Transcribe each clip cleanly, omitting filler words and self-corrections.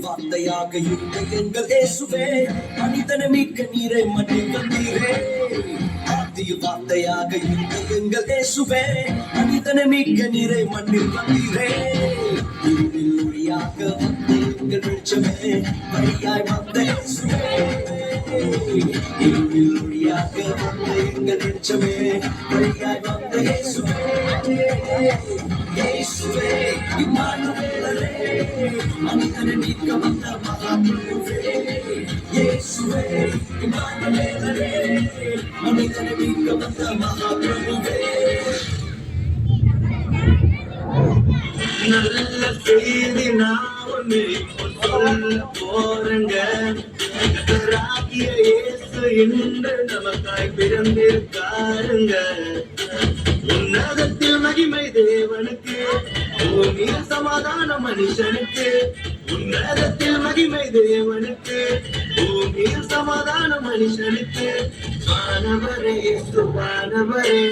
வார்த்தையாக இருந்த எங்கள் இயேசுவே, மனிதனை மீட்க நீரை மண்ணில் வந்தீரே. ஆதிய வார்த்தையாக இருந்த எங்கள் இயேசுவே, மனிதனை மீட்க நீரை மண்ணில் வந்தீரே. இருளில் ஒளியாக வந்த எங்கள் வெளிச்சமே, வழியாய் வந்த இயேசுவே. இருளில் ஒளியாக வந்த எங்கள் வெளிச்சமே, வழியாய் வந்த இயேசுவே. இயேசுவே இம்மானுவேலரே, மனிதனை மீட்க வந்த மகாபிரபுவே. இயேசுவே இம்மானுவேலரே, மனிதனை மீட்க வந்த மகாபிரபுவே. நல்ல செய்தி நான் ஒன்று சொல்ல போறேங்க. கர்த்தராகிய இயேசு இன்று நமக்காய் பிறந்திருக்காருங்க. உன்னதத்தில் மகிமை தேவனுக்கு, பூமியில் சமாதான மனுஷனுக்கு. உன்னதத்தில் மகிமை தேவனுக்கு, பூமியில் சமாதான மனுஷனுக்கு. வானவரே வானவரே,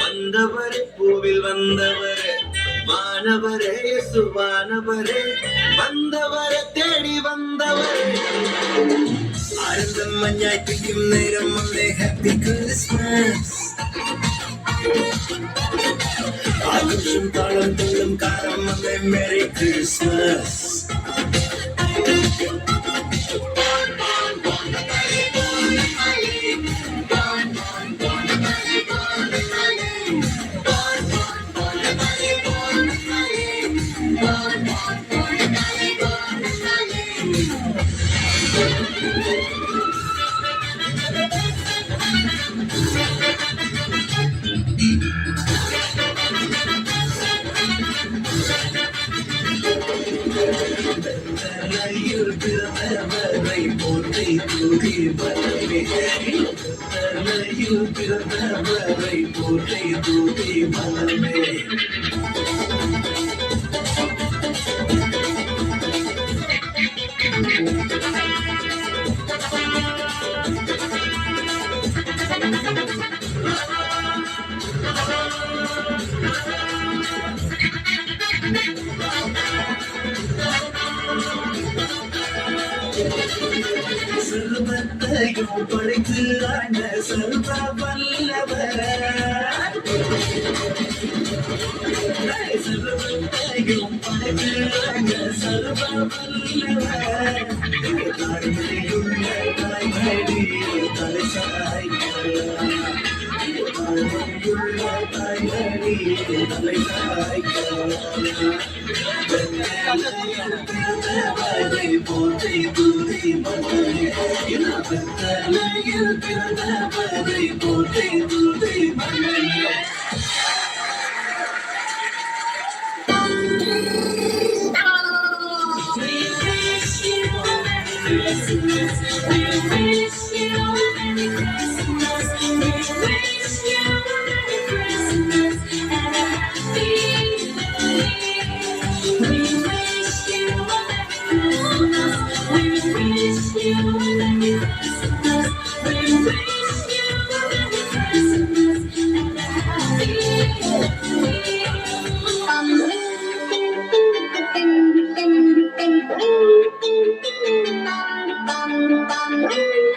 வந்தவரே பூவில் வந்தவரே. வானவரே வானவரே, வந்தவரை தேடி வந்தவரே. ஆனந்தம் மഞ്ഞായി പിടിക്കും നേരം വന്നേ, ഹാപ്പി ക്രിസ്മസ്. ആഘോഷം താളം തുള്ളും കാലം വന്നേ, മേരി ക്രിസ്മസ്. பிறந்தவரை போற்றி தூதி மனமே. பிறந்தவரை போற்றி தூதி மனமே. சர்வத்தையும் படைத்து ஆண்ட சர்வ வல்லவர். சர்வத்தையும் படைத்து ஆண்ட சர்வ வல்லவர். தாழ்மையுள்ள தாய்மடி தலை சாய்க்கிறார். தாழ்மையுள்ள தாய்மடி தலை சாய்க்கிறார். போற்றி தூதி மன்னரே, தலையில் பிறந்தவரை போற்றி தூதி மன்னரே. Bye.